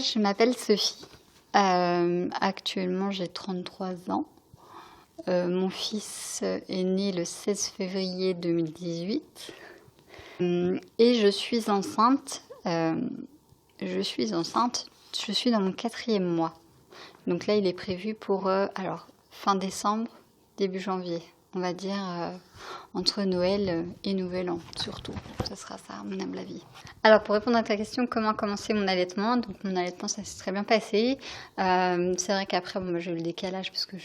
je m'appelle Sophie. Actuellement, j'ai 33 ans. Mon fils est né le 16 février 2018. Et je suis enceinte. Je suis dans mon 4e mois. Donc là, il est prévu pour fin décembre, début janvier. On va dire entre Noël et Nouvel An, surtout. Ce sera ça, à mon humble avis. Alors, pour répondre à ta question, comment commencer mon allaitement? Donc, mon allaitement, ça s'est très bien passé. C'est vrai qu'après, moi, j'ai eu le décalage parce que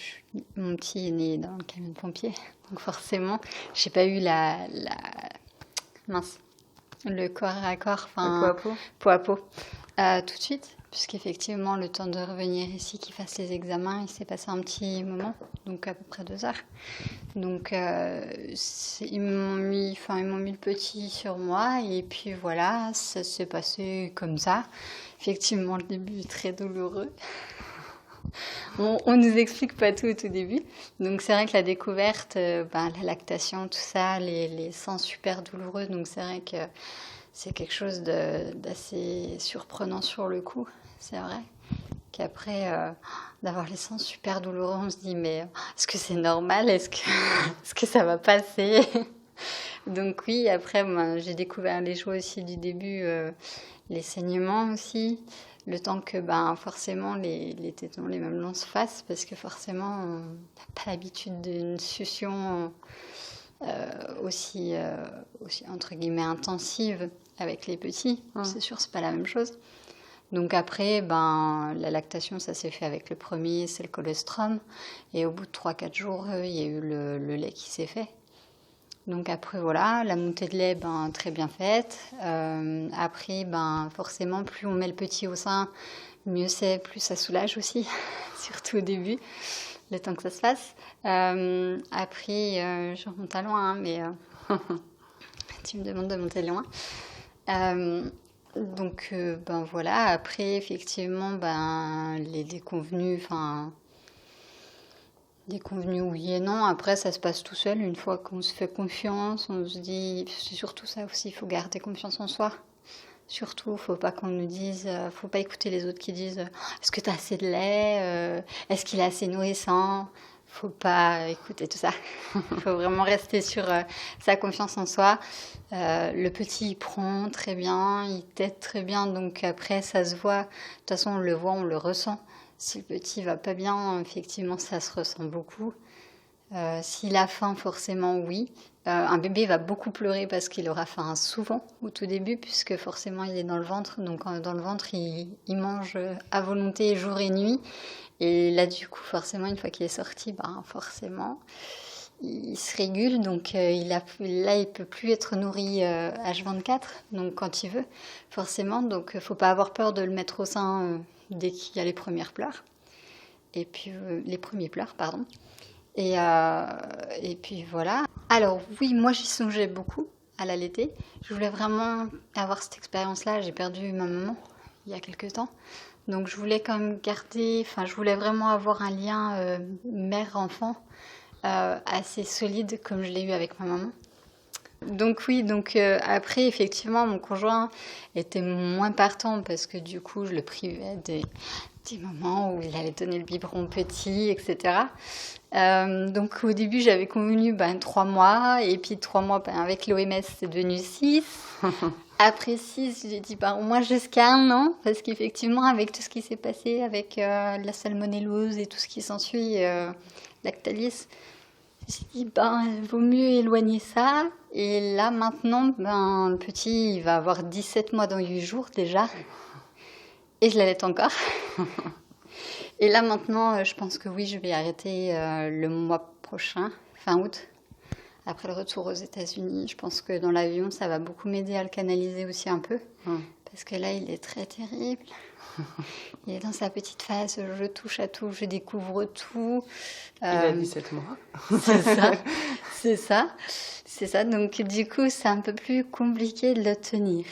mon petit est né dans le camion de pompiers. Donc, forcément, j'ai pas eu le corps à corps, enfin, peau à peau, tout de suite. Puisqu'effectivement, le temps de revenir ici, qu'il fasse les examens, il s'est passé un petit moment, donc à peu près 2 heures. Donc, ils m'ont mis le petit sur moi, et puis voilà, ça s'est passé comme ça. Effectivement, le début est très douloureux. On nous explique pas tout au tout début. Donc, c'est vrai que la découverte, la lactation, tout ça, les seins super douloureux, donc c'est vrai que c'est quelque chose d'assez surprenant sur le coup, c'est vrai. Qu'après, d'avoir les seins super douloureux, on se dit, mais est-ce que c'est normal? Est-ce que ça va passer? Donc oui, après, j'ai découvert les joies aussi du début, les saignements aussi. Le temps que, forcément, les tétons, les mamelons se fassent, parce que forcément, on n'a pas l'habitude d'une succion aussi, entre guillemets, intensive avec les petits. C'est sûr, c'est pas la même chose. Donc après, la lactation, ça s'est fait avec le premier, c'est le colostrum. Et au bout de 3-4 jours, il y a eu le lait qui s'est fait. Donc après, voilà, la montée de lait, très bien faite. Après, forcément, plus on met le petit au sein, mieux c'est, plus ça soulage aussi, surtout au début, le temps que ça se fasse. Après, je remonte à loin, mais tu me demandes de monter loin. Donc, voilà, après, effectivement, les déconvenus, déconvenus oui et non. Après, ça se passe tout seul. Une fois qu'on se fait confiance, on se dit, c'est surtout ça aussi, il faut garder confiance en soi. Surtout, faut pas qu'on nous dise, faut pas écouter les autres qui disent, est-ce que tu as assez de lait? Est-ce qu'il est assez nourrissant? Faut pas écouter tout ça. Il faut vraiment rester sur sa confiance en soi. Le petit, il prend très bien, il tète très bien, donc après, ça se voit. De toute façon, on le voit, on le ressent. Si le petit va pas bien, effectivement, ça se ressent beaucoup. S'il a faim, forcément, oui. Un bébé va beaucoup pleurer parce qu'il aura faim souvent au tout début, puisque forcément, il est dans le ventre. Donc, dans le ventre, il mange à volonté jour et nuit. Et là, du coup, forcément, une fois qu'il est sorti, forcément, il se régule. Donc, il peut plus être nourri H24, donc quand il veut, forcément. Donc, faut pas avoir peur de le mettre au sein dès qu'il y a les premières pleurs. Et puis, les premiers pleurs, pardon. Et puis, voilà. Alors, oui, moi, j'y songeais beaucoup à l'allaiter. Je voulais vraiment avoir cette expérience-là. J'ai perdu ma maman il y a quelques temps. Donc, je voulais quand même je voulais vraiment avoir un lien mère-enfant assez solide comme je l'ai eu avec ma maman. Donc oui, après, effectivement, mon conjoint était moins partant parce que du coup, je le privais des moments où il allait donner le biberon petit, etc. Donc au début, j'avais convenu 3 mois, et puis 3 mois avec l'OMS, c'est devenu 6. Après 6, j'ai dit au moins jusqu'à 1 an, parce qu'effectivement, avec tout ce qui s'est passé, avec la salmonellose et tout ce qui s'ensuit, Lactalis, j'ai dit, il vaut mieux éloigner ça. Et là, maintenant, le petit, il va avoir 17 mois dans 8 jours déjà. Et je l'allaite encore. Et là, maintenant, je pense que oui, je vais arrêter le mois prochain, fin août. Après le retour aux États-Unis, je pense que dans l'avion, ça va beaucoup m'aider à le canaliser aussi un peu. Parce que là, il est très terrible. Il est dans sa petite phase, je touche à tout, je découvre tout. Il a 17 mois. C'est ça. Donc, du coup, c'est un peu plus compliqué de le tenir.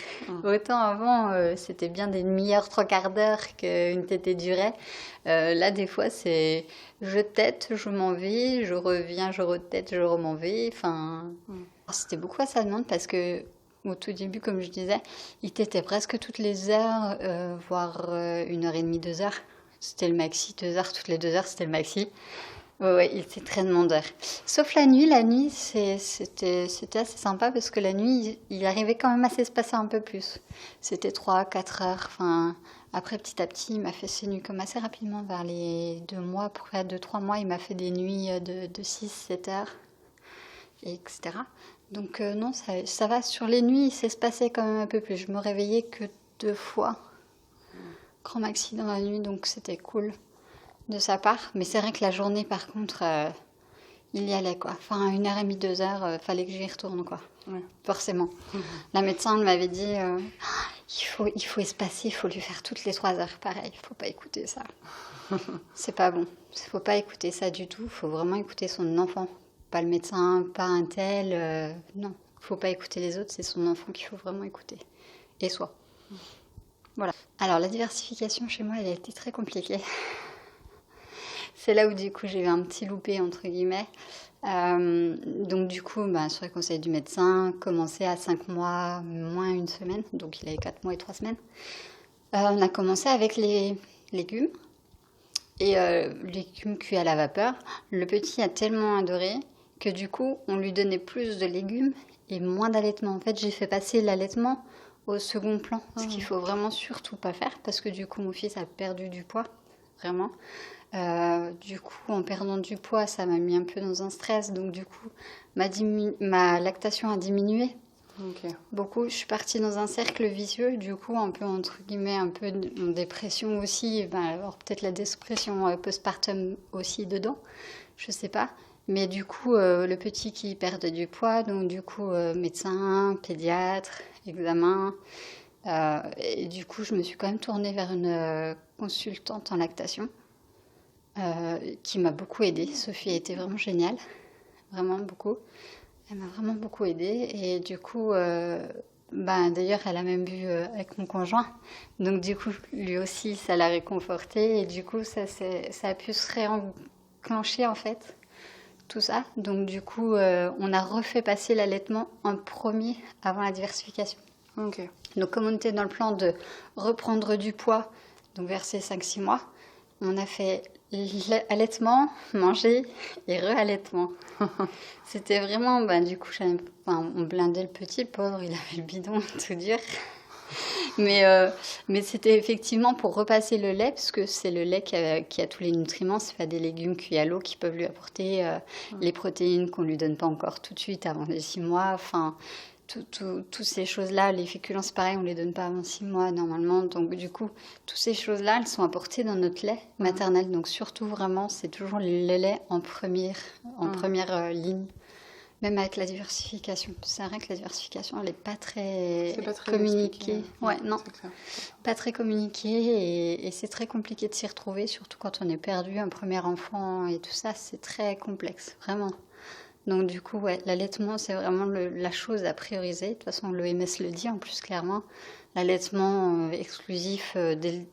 Autant avant, c'était bien des demi-heures, 3/4 d'heure qu'une tétée durait. Là, des fois, c'est je tète, je m'en vais, je reviens, je retète, je m'en vais. C'était beaucoup à sa demande parce que au tout début, comme je disais, il tétait presque toutes les heures, voire 1h30, 2 heures. C'était le maxi, 2 heures, toutes les 2 heures, c'était le maxi. Ouais, il était très demandeur. Sauf la nuit, c'était assez sympa parce que la nuit, il arrivait quand même à s'espacer un peu plus. C'était 3, 4 heures. Enfin, après, petit à petit, il m'a fait ses nuits comme assez rapidement, vers les 2 mois, pour faire 2, 3 mois, il m'a fait des nuits de 6, 7 heures, etc. Donc non, ça va. Sur les nuits, il s'espaçait quand même un peu plus. Je me réveillais que 2 fois, grand maxi dans la nuit, donc c'était cool de sa part. Mais c'est vrai que la journée, par contre, il y allait, quoi. Enfin, 1h30, 2 heures, fallait que j'y retourne, quoi. Ouais. Forcément. La médecin m'avait dit, il faut espacer, il faut lui faire toutes les 3 heures. Pareil, il faut pas écouter ça. C'est pas bon. Il faut pas écouter ça du tout. Il faut vraiment écouter son enfant. Pas le médecin, pas un tel. Non, il faut pas écouter les autres. C'est son enfant qu'il faut vraiment écouter. Et soi. Voilà. Alors, la diversification chez moi, elle a été très compliquée. C'est là où du coup j'ai eu un petit loupé entre guillemets. Donc du coup, sur les conseils du médecin, commencé à 5 mois, moins 1 semaine, donc il avait 4 mois et 3 semaines. On a commencé avec les légumes et légumes cuits à la vapeur. Le petit a tellement adoré que du coup on lui donnait plus de légumes et moins d'allaitement. En fait, j'ai fait passer l'allaitement au second plan, ce qu'il faut vraiment surtout pas faire parce que du coup mon fils a perdu du poids, vraiment. Du coup, en perdant du poids, ça m'a mis un peu dans un stress. Donc, du coup, ma lactation a diminué. Okay. Beaucoup. Je suis partie dans un cercle vicieux. Du coup, un peu, entre guillemets, un peu en dépression aussi. Alors, peut-être la dépression postpartum aussi dedans. Je sais pas. Mais du coup, le petit qui perdait du poids. Donc, du coup, médecin, pédiatre, examen. Et du coup, je me suis quand même tournée vers une consultante en lactation. Qui m'a beaucoup aidée. Sophie a été vraiment géniale, vraiment beaucoup. Elle m'a vraiment beaucoup aidée et du coup, d'ailleurs, elle a même bu avec mon conjoint. Donc du coup, lui aussi, ça l'a réconforté et du coup, ça a pu se réenclencher en fait, tout ça. Donc du coup, on a refait passer l'allaitement en premier avant la diversification. Okay. Donc comme on était dans le plan de reprendre du poids, donc vers ces 5-6 mois, on a fait allaitement, manger et re-allaitement. C'était vraiment, du coup, on blindait le petit, le pauvre, il avait le bidon tout dur. Mais c'était effectivement pour repasser le lait, parce que c'est le lait qui a tous les nutriments. C'est pas des légumes cuits à l'eau qui peuvent lui apporter les protéines qu'on lui donne pas encore tout de suite avant les 6 mois. Enfin, toutes ces choses-là, les féculents, c'est pareil, on les donne pas avant 6 mois normalement. Donc du coup, toutes ces choses-là, elles sont apportées dans notre lait maternel. Donc surtout, vraiment, c'est toujours le lait en première ligne. Même avec la diversification. C'est vrai que la diversification, elle n'est pas très communiquée. Ouais, non. Pas très communiquée et c'est très compliqué de s'y retrouver, surtout quand on est perdu, un premier enfant et tout ça, c'est très complexe, vraiment. Donc du coup, ouais, l'allaitement, c'est vraiment la chose à prioriser. De toute façon, l'OMS le dit en plus clairement. L'allaitement exclusif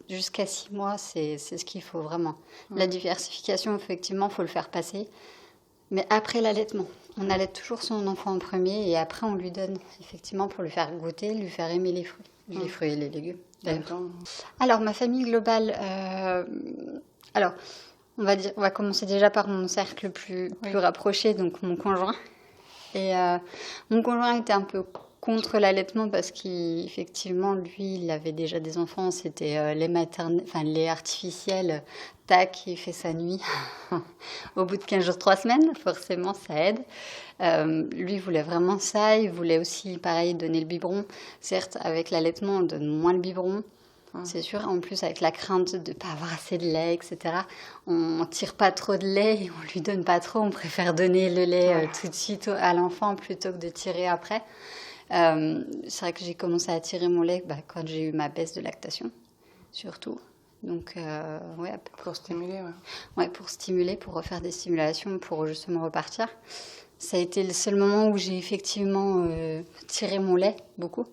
jusqu'à 6 mois, c'est ce qu'il faut vraiment. La diversification, effectivement, il faut le faire passer. Mais après l'allaitement, on allaite toujours son enfant en premier et après on lui donne, effectivement, pour lui faire goûter, lui faire aimer les fruits. Les fruits et les légumes, d'ailleurs. Alors, ma famille globale... Alors, on va commencer déjà par mon cercle plus rapproché, donc mon conjoint. Et mon conjoint était un peu contre l'allaitement parce qu'effectivement, lui, il avait déjà des enfants. C'était lait artificiel. Tac, il fait sa nuit. Au bout de 15 jours, 3 semaines, forcément, ça aide. Lui, il voulait vraiment ça. Il voulait aussi, pareil, donner le biberon. Certes, avec l'allaitement, on donne moins le biberon. C'est sûr, en plus avec la crainte de ne pas avoir assez de lait, etc. On tire pas trop de lait et on lui donne pas trop. On préfère donner le lait tout de suite à l'enfant plutôt que de tirer après. C'est vrai que j'ai commencé à tirer mon lait quand j'ai eu ma baisse de lactation, surtout. Donc, pour stimuler, ouais, pour stimuler, pour refaire des stimulations, pour justement repartir. Ça a été le seul moment où j'ai effectivement tiré mon lait, beaucoup.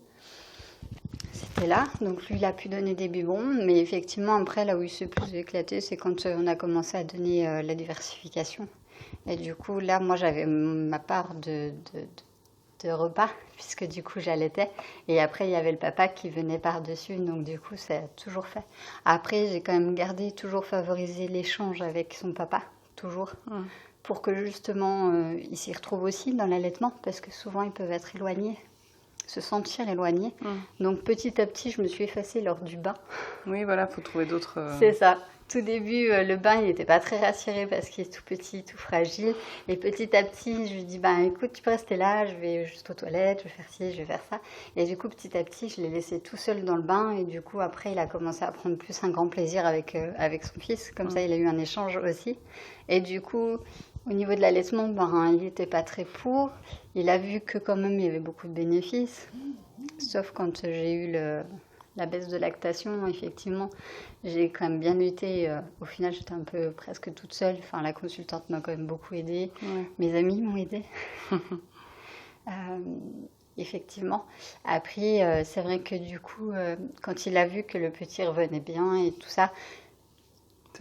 C'était là, donc lui il a pu donner des biberons, mais effectivement après là où il s'est plus éclaté, c'est quand on a commencé à donner la diversification. Et du coup là moi j'avais ma part de repas, puisque du coup j'allaitais. Et après, il y avait le papa qui venait par-dessus, donc du coup, ça a toujours fait. Après, j'ai quand même toujours favorisé l'échange avec son papa, toujours, pour que justement, il s'y retrouve aussi dans l'allaitement, parce que souvent, ils peuvent être éloignés, se sentir éloignés. Donc petit à petit, je me suis effacée lors du bain. Oui, voilà, faut trouver d'autres... C'est ça. Tout début, le bain, il n'était pas très rassuré parce qu'il est tout petit, tout fragile. Et petit à petit, je lui dis, écoute, tu peux rester là, je vais juste aux toilettes, je vais faire ci, je vais faire ça. Et du coup, petit à petit, je l'ai laissé tout seul dans le bain. Et du coup, après, il a commencé à prendre plus un grand plaisir avec son fils. Comme ça, il a eu un échange aussi. Et du coup, au niveau de l'allaitement, il n'était pas très pour. Il a vu que quand même, il y avait beaucoup de bénéfices. Sauf quand j'ai eu la baisse de lactation, effectivement, j'ai quand même bien lutté. Au final, j'étais un peu presque toute seule. Enfin, la consultante m'a quand même beaucoup aidée. Ouais. Mes amis m'ont aidée. Effectivement. Après, c'est vrai que du coup, quand il a vu que le petit revenait bien et tout ça,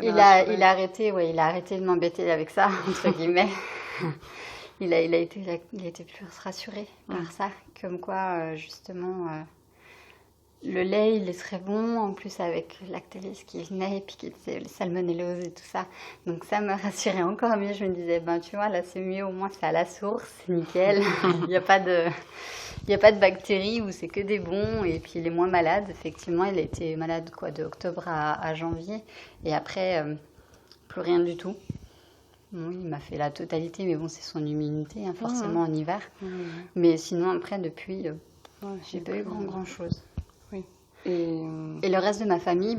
il a arrêté de m'embêter avec ça, entre guillemets. Il a été plus rassuré par ça. Comme quoi, justement... le lait, il est très bon, en plus avec Lactalis qui venait, et puis qui était les salmonelloses et tout ça. Donc ça me rassurait encore mieux. Je me disais, tu vois, là c'est mieux, au moins c'est à la source, c'est nickel. Il n'y a pas de bactéries où c'est que des bons. Et puis il est moins malade. Effectivement, il a été malade de octobre à janvier. Et après, plus rien du tout. Bon, il m'a fait la totalité, mais bon, c'est son immunité, forcément en hiver. Mais sinon, après, depuis, j'ai pas eu grand chose. Et le reste de ma famille,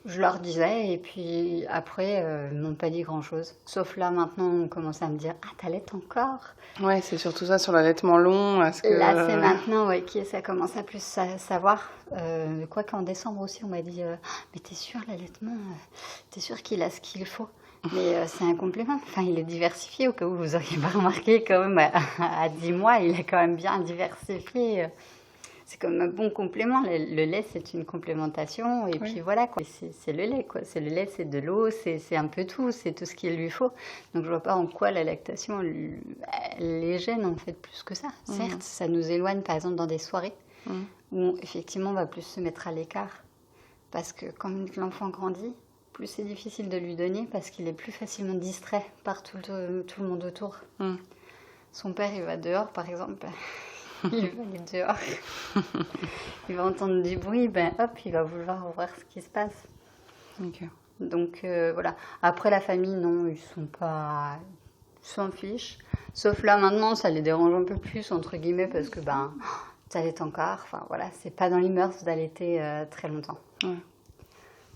je leur disais, et puis après, ils m'ont pas dit grand-chose. Sauf là, maintenant, on commence à me dire, t'allaites encore ? Ouais, c'est surtout ça sur l'allaitement long. Là, c'est maintenant que ça commence à plus savoir. Quoi qu'en décembre aussi, on m'a dit, mais t'es sûre, l'allaitement, t'es sûre qu'il a ce qu'il faut ? Mais c'est un complément. Enfin, il est diversifié, au cas où vous n'auriez pas remarqué, quand même, à 10 mois, il est quand même bien diversifié. C'est comme un bon complément. Le lait, c'est une complémentation. Et puis voilà, quoi. C'est le lait, quoi. C'est le lait, c'est de l'eau, c'est un peu tout. C'est tout ce qu'il lui faut. Donc, je vois pas en quoi la lactation, elle les gêne, en fait, plus que ça. Certes, ça nous éloigne, par exemple, dans des soirées où, effectivement, on va plus se mettre à l'écart. Parce que quand l'enfant grandit, plus c'est difficile de lui donner parce qu'il est plus facilement distrait par tout le monde autour. Son père, il va dehors, par exemple. Il va aller dehors. Il va entendre du bruit, il va vouloir voir ce qui se passe. Okay. Donc, voilà. Après, la famille, non, ils s'en fichent. Sauf là, maintenant, ça les dérange un peu plus, entre guillemets, parce que, t'allaites encore. Enfin, voilà, c'est pas dans les mœurs d'allaiter très longtemps.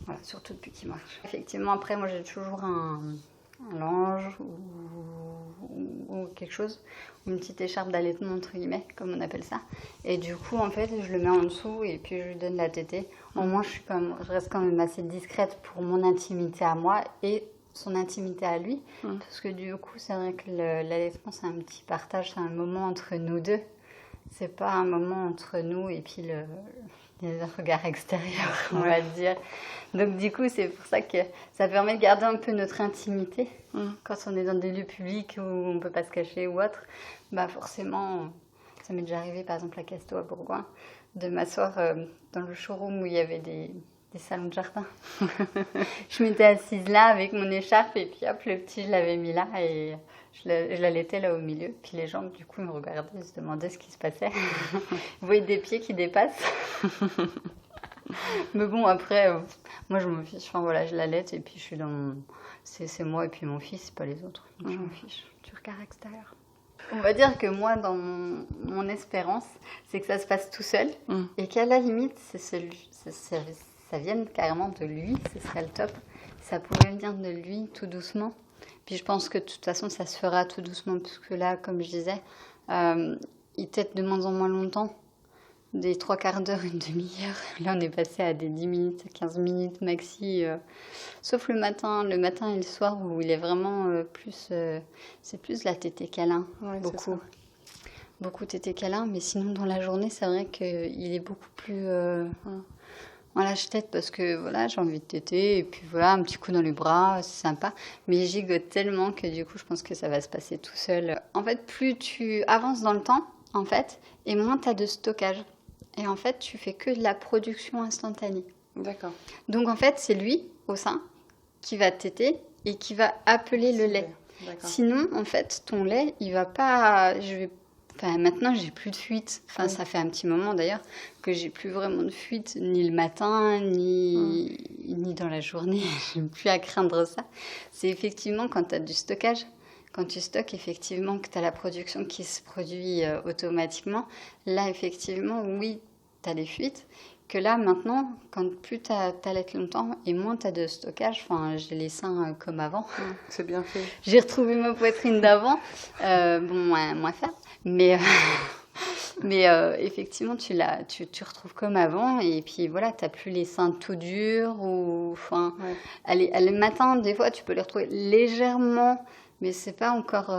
Voilà, surtout depuis qu'il marche. Effectivement, après, moi, j'ai toujours un linge ou quelque chose, une petite écharpe d'allaitement, entre guillemets, comme on appelle ça. Et du coup, en fait, je le mets en dessous et puis je lui donne la tétée. Au moins, je reste quand même assez discrète pour mon intimité à moi et son intimité à lui. Parce que du coup, c'est vrai que l'allaitement, c'est un petit partage, c'est un moment entre nous deux. C'est pas un moment entre nous et puis les regards extérieurs, on va dire. Donc du coup, c'est pour ça que ça permet de garder un peu notre intimité. Quand on est dans des lieux publics où on ne peut pas se cacher ou autre, forcément, ça m'est déjà arrivé, par exemple à Casto à Bourgoin, de m'asseoir dans le showroom où il y avait des salons de jardin. Je m'étais assise là avec mon écharpe et puis hop, le petit, je l'avais mis là et je l'allaitais là au milieu. Puis les gens, du coup, ils me regardaient, ils se demandaient ce qui se passait. Vous voyez des pieds qui dépassent. Mais bon, après, moi, je m'en fiche. Enfin, voilà, je l'allaite et puis je suis dans c'est moi et puis mon fils, c'est pas les autres. Donc, je m'en fiche du regard extérieur. On va dire que moi, dans mon espérance, c'est que ça se passe tout seul et qu'à la limite, ça vienne carrément de lui, ce serait le top. Ça pourrait venir de lui tout doucement. Puis je pense que de toute façon, ça se fera tout doucement, puisque là, comme je disais, il tète de moins en moins longtemps, des 3/4 d'heure, une demi-heure. Là, on est passé à des 10 minutes, 15 minutes maxi, sauf le matin et le soir, où il est vraiment c'est plus la tétée câlin, beaucoup tétée câlin, mais sinon, dans la journée, c'est vrai qu'il est beaucoup plus Voilà, je tète parce que voilà, j'ai envie de téter et puis voilà, un petit coup dans les bras, c'est sympa. Mais je gigote tellement que du coup, je pense que ça va se passer tout seul. En fait, plus tu avances dans le temps, en fait, et moins tu as de stockage. Et en fait, tu fais que de la production instantanée. D'accord. Donc en fait, c'est lui, au sein, qui va téter et qui va appeler le lait. D'accord. Sinon, en fait, ton lait, il va pas. Enfin, maintenant, j'ai plus de fuite. Enfin, ça fait un petit moment d'ailleurs que j'ai plus vraiment de fuite, ni le matin, ni dans la journée. J'ai plus à craindre ça. C'est effectivement quand tu as du stockage. Quand tu stockes, effectivement, que tu as la production qui se produit automatiquement. Là, effectivement, oui, tu as des fuites. Que là, maintenant, quand plus tu allaites longtemps et moins tu as de stockage, enfin, j'ai les seins comme avant. C'est bien fait. J'ai retrouvé ma poitrine d'avant. Bon, moins ferme. Mais, effectivement, tu retrouves comme avant. Et puis voilà, tu n'as plus les seins tout durs. Enfin, le matin, des fois, tu peux les retrouver légèrement. Mais c'est pas encore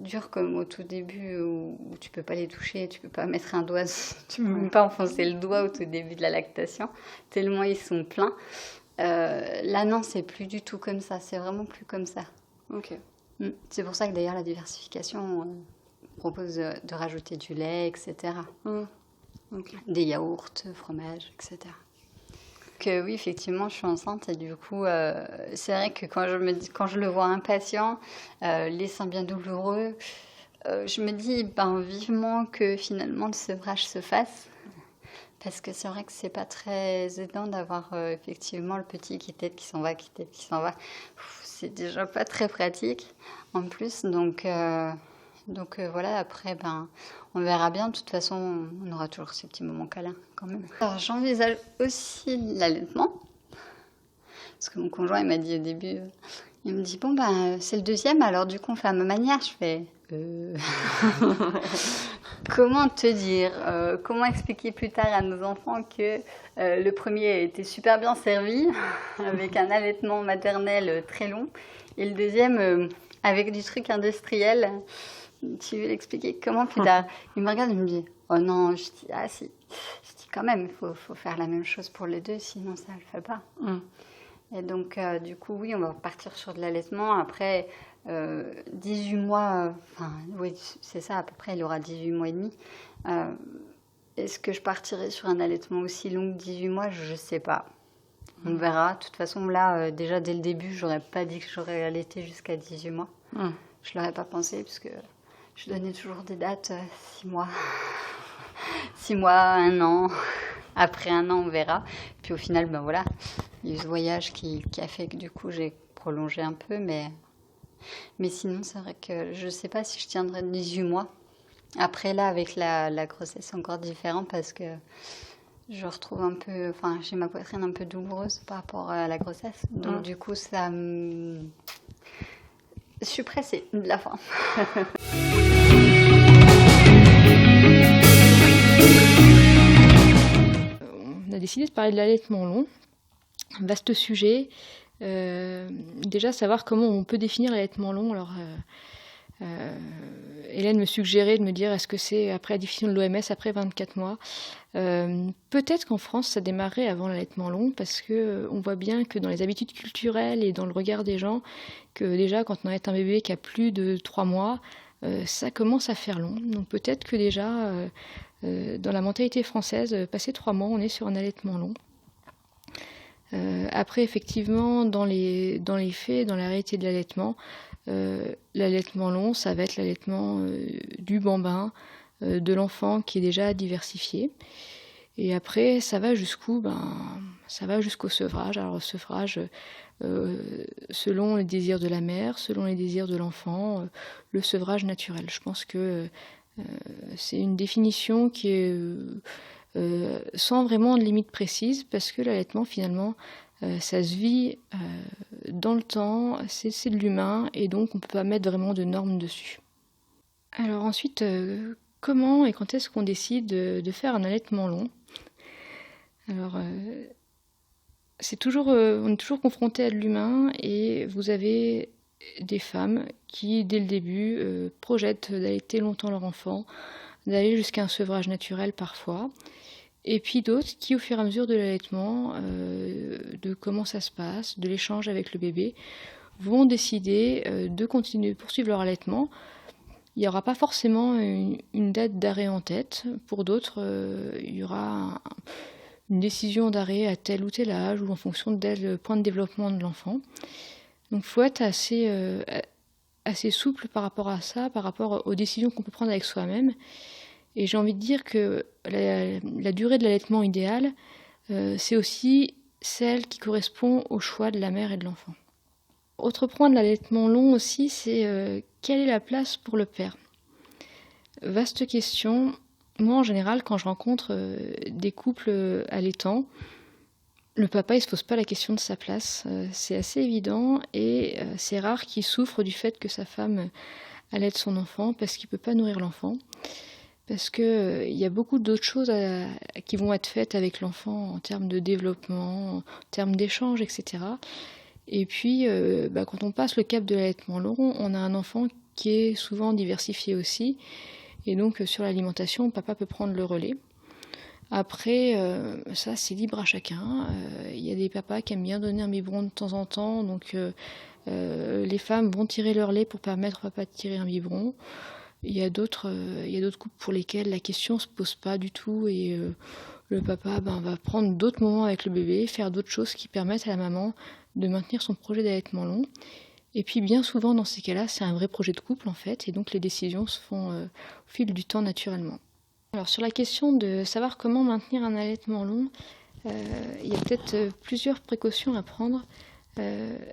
dur comme au tout début où tu peux pas les toucher, tu peux pas mettre un doigt, tu peux même pas enfoncer le doigt au tout début de la lactation, tellement ils sont pleins. Là non, c'est plus du tout comme ça, c'est vraiment plus comme ça. Ok. C'est pour ça que d'ailleurs la diversification propose de rajouter du lait, etc. Ok. Des yaourts, fromage, etc. Oui, effectivement, je suis enceinte et du coup, c'est vrai que quand je le vois impatient, les seins bien douloureux, je me dis vivement que finalement le sevrage se fasse. Parce que c'est vrai que c'est pas très aidant d'avoir effectivement le petit qui tète, qui s'en va, qui tète, qui s'en va. C'est déjà pas très pratique en plus. Donc voilà, après, on verra bien. De toute façon, on aura toujours ces petits moments câlins quand même. Alors, j'envisage aussi l'allaitement. Parce que mon conjoint, il m'a dit au début, il me dit, bon, c'est le deuxième, alors du coup, on fait à ma manière. Je fais, comment te dire, comment expliquer plus tard à nos enfants que le premier a été super bien servi, avec un allaitement maternel très long, et le deuxième avec du truc industriel. Tu veux l'expliquer comment plus tard? Il me regarde et me dit, oh non, je dis, ah si. Je dis, quand même, il faut faire la même chose pour les deux, sinon ça ne le fait pas. Et donc, du coup, oui, on va partir sur de l'allaitement. Après, 18 mois, oui, c'est ça, à peu près, il aura 18 mois et demi. Est-ce que je partirai sur un allaitement aussi long que 18 mois? Je ne sais pas. On verra. De toute façon, là, déjà, dès le début, je n'aurais pas dit que j'aurais allaité jusqu'à 18 mois. Je ne l'aurais pas pensé, puisque je donnais toujours des dates, 6 mois. 6 mois, 1 an. Après 1 an, on verra. Puis au final, voilà, il y a eu ce voyage qui a fait que du coup, j'ai prolongé un peu. Mais sinon, c'est vrai que je ne sais pas si je tiendrai 18 mois. Après, là, avec la grossesse, c'est encore différent parce que je retrouve un peu... Enfin, j'ai ma poitrine un peu douloureuse par rapport à la grossesse. Donc, du coup, je suis pressée de la fin. On a décidé de parler de l'allaitement long, un vaste sujet. Déjà, savoir comment on peut définir l'allaitement long. Alors, Hélène me suggérait de me dire est-ce que c'est après la définition de l'OMS, après 24 mois. Peut-être qu'en France, ça démarrait avant l'allaitement long parce qu'on voit bien que dans les habitudes culturelles et dans le regard des gens, que déjà, quand on allaite un bébé qui a plus de 3 mois, ça commence à faire long. Donc peut-être que déjà, dans la mentalité française, passé 3 mois, on est sur un allaitement long. Après, effectivement, dans les faits, dans la réalité de l'allaitement, l'allaitement long, ça va être l'allaitement du bambin, de l'enfant qui est déjà diversifié. Et après, ça va jusqu'où? Ça va jusqu'au sevrage. Alors, le sevrage, selon les désirs de la mère, selon les désirs de l'enfant, le sevrage naturel. Je pense que c'est une définition qui est sans vraiment de limite précise, parce que l'allaitement, finalement, ça se vit dans le temps, c'est de l'humain, et donc on ne peut pas mettre vraiment de normes dessus. Alors ensuite, comment et quand est-ce qu'on décide de faire un allaitement long? Alors, on est toujours confronté à de l'humain, et vous avez des femmes qui, dès le début, projettent d'allaiter longtemps leur enfant, d'aller jusqu'à un sevrage naturel parfois. Et puis d'autres qui, au fur et à mesure de l'allaitement, de comment ça se passe, de l'échange avec le bébé, vont décider de continuer, de poursuivre leur allaitement. Il n'y aura pas forcément une date d'arrêt en tête. Pour d'autres, il y aura une décision d'arrêt à tel ou tel âge ou en fonction de tel point de développement de l'enfant. Donc il faut être assez souple par rapport à ça, par rapport aux décisions qu'on peut prendre avec soi-même. Et j'ai envie de dire que la durée de l'allaitement idéal, c'est aussi celle qui correspond au choix de la mère et de l'enfant. Autre point de l'allaitement long aussi, c'est quelle est la place pour le père ? Vaste question. Moi, en général, quand je rencontre des couples allaitants, le papa, il se pose pas la question de sa place. C'est assez évident et c'est rare qu'il souffre du fait que sa femme allaite son enfant parce qu'il peut pas nourrir l'enfant. Parce que il y a beaucoup d'autres choses qui vont être faites avec l'enfant en termes de développement, en termes d'échange, etc. Et puis, quand on passe le cap de l'allaitement long, on a un enfant qui est souvent diversifié aussi. Et donc, sur l'alimentation, papa peut prendre le relais. Après, ça, c'est libre à chacun. Il y a des papas qui aiment bien donner un biberon de temps en temps. Donc, les femmes vont tirer leur lait pour permettre au papa de tirer un biberon. Il y a d'autres couples pour lesquels la question ne se pose pas du tout et le papa va prendre d'autres moments avec le bébé, faire d'autres choses qui permettent à la maman de maintenir son projet d'allaitement long. Et puis bien souvent dans ces cas-là, c'est un vrai projet de couple en fait, et donc les décisions se font au fil du temps naturellement. Alors sur la question de savoir comment maintenir un allaitement long, il y a peut-être plusieurs précautions à prendre.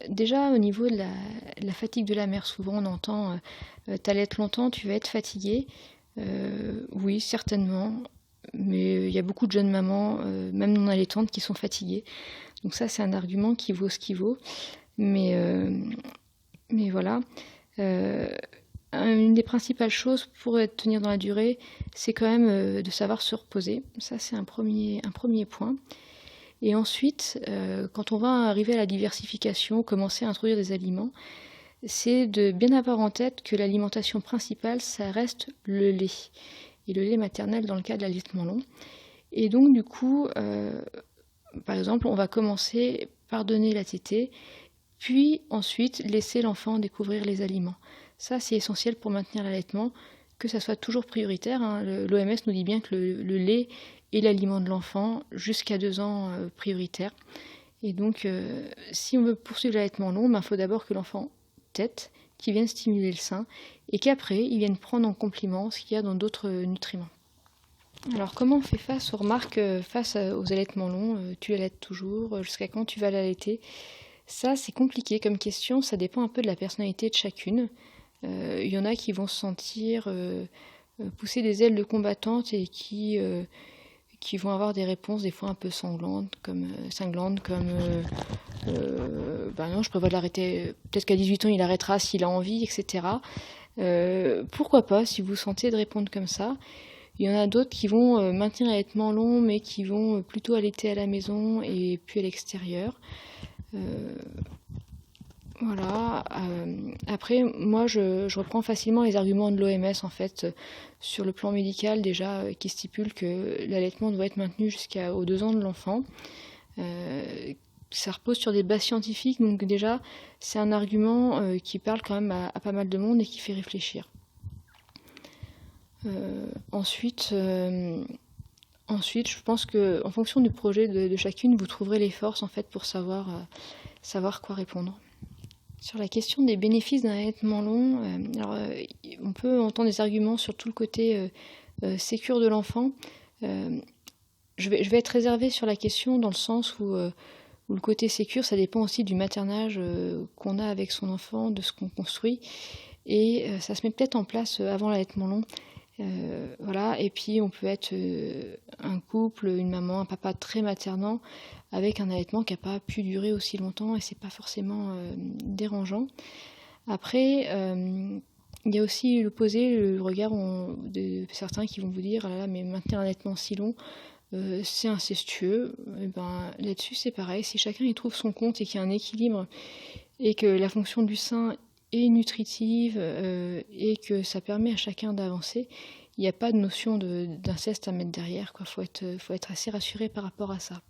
Déjà au niveau de la fatigue de la mère, souvent on entend t'allaites longtemps, tu vas être fatiguée. Oui, certainement, mais il y a beaucoup de jeunes mamans, même non allaitantes, qui sont fatiguées. Donc ça, c'est un argument qui vaut ce qu'il vaut. Mais voilà. Une des principales choses pour tenir dans la durée, c'est quand même de savoir se reposer. Ça, c'est un premier point. Et ensuite, quand on va arriver à la diversification, commencer à introduire des aliments, c'est de bien avoir en tête que l'alimentation principale, ça reste le lait. Et le lait maternel dans le cas de l'allaitement long. Et donc, du coup, par exemple, on va commencer par donner la tétée, puis ensuite laisser l'enfant découvrir les aliments. Ça, c'est essentiel pour maintenir l'allaitement, que ça soit toujours prioritaire. L'OMS nous dit bien que le lait est l'aliment de l'enfant jusqu'à 2 ans prioritaire. Et donc, si on veut poursuivre l'allaitement long, il faut d'abord que l'enfant tète, qu'il vienne stimuler le sein, et qu'après, il vienne prendre en complément ce qu'il y a dans d'autres nutriments. Alors, comment on fait face aux remarques face aux allaitements longs tu allaites toujours, jusqu'à quand tu vas l'allaiter ? Ça, c'est compliqué comme question, ça dépend un peu de la personnalité de chacune. Il y en a qui vont se sentir pousser des ailes de combattante et qui vont avoir des réponses des fois un peu cinglantes, comme non, je prévois de l'arrêter, peut-être qu'à 18 ans il arrêtera s'il a envie, etc. Pourquoi pas, si vous sentez de répondre comme ça. Il y en a d'autres qui vont maintenir l'allaitement long, mais qui vont plutôt allaiter à la maison et puis à l'extérieur. Voilà. Après, moi, je reprends facilement les arguments de l'OMS, en fait, sur le plan médical, déjà, qui stipule que l'allaitement doit être maintenu jusqu'aux 2 ans de l'enfant. Ça repose sur des bases scientifiques, donc déjà, c'est un argument qui parle quand même à pas mal de monde et qui fait réfléchir. Ensuite, je pense qu'en fonction du projet de chacune, vous trouverez les forces, en fait, pour savoir quoi répondre. Sur la question des bénéfices d'un allaitement long, on peut entendre des arguments sur tout le côté sécure de l'enfant. Je vais être réservée sur la question dans le sens où le côté sécure, ça dépend aussi du maternage qu'on a avec son enfant, de ce qu'on construit. Et ça se met peut-être en place avant l'allaitement long. Voilà. Et puis on peut être un couple, une maman, un papa très maternant, avec un allaitement qui n'a pas pu durer aussi longtemps et c'est pas forcément dérangeant. Après, il y a aussi l'opposé, le regard de certains qui vont vous dire ah là, mais maintenir un allaitement si long, c'est incestueux. Et là-dessus, c'est pareil. Si chacun y trouve son compte et qu'il y a un équilibre et que la fonction du sein est nutritive et que ça permet à chacun d'avancer, il n'y a pas de notion d'inceste à mettre derrière, quoi. Faut être assez rassuré par rapport à ça.